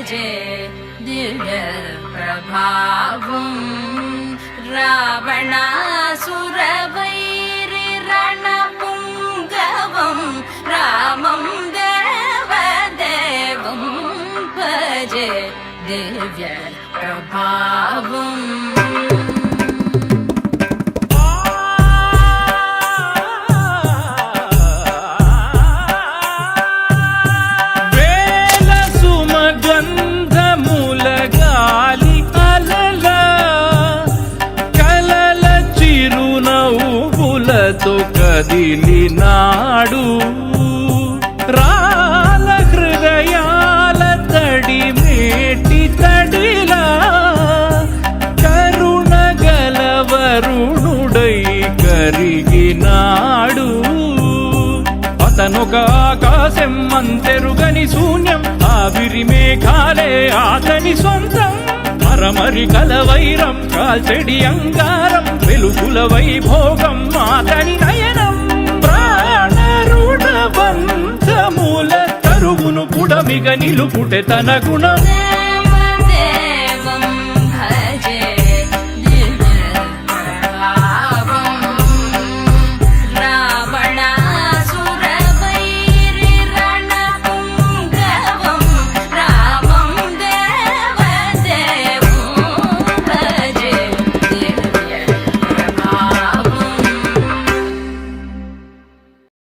భజే దివ్య ప్రభావం రావణాసురవైరి రణపుంగవం రామం దేవదేవం భజే దివ్య ప్రభావం కదిలినాడు రాల హృదయాల తడి మేటి తడిలా కరుణ గలవరుణుడై కరిగినాడు అతనొక ఆకాశం అంతెరుగని శూన్యం ఆవిరి మేఘాలే ఆతని సొంతం మరమరి కలవైరం కాల్చెడి అంగారం వెలుగుల వైభోగం మాతని నయనం ప్రాణరుణ బంధముల తరువును పుడమిగ నిలుపుటె తన గుణం